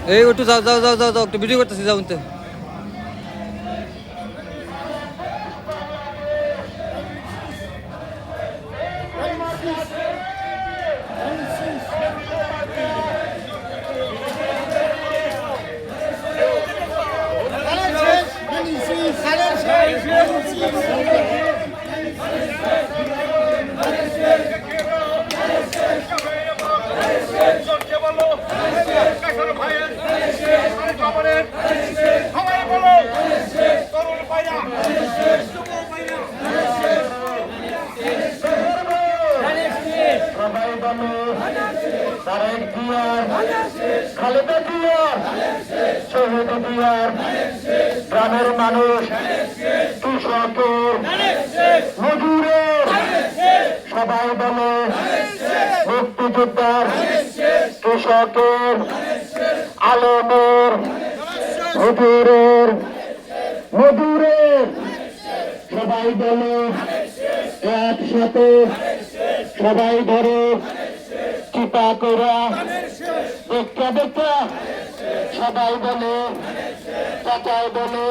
এই একটু যাও যাও যাও যাও যাও একটু ভিডিও করতেছি যাও উনতে তারেক জিয়ার, খালেদা জিয়ার, শহীদ জিয়ার, গ্রামের মানুষ, কৃষকের, মজুরের, সবাই বলে মুক্তিযোদ্ধার, কৃষকের, আলেমের, হুজুরের, মজুরের, সবাই বলে একসাথে সবাই ধরে চিপা করা দেখা দেখা সবাই বলে চাচাই বলে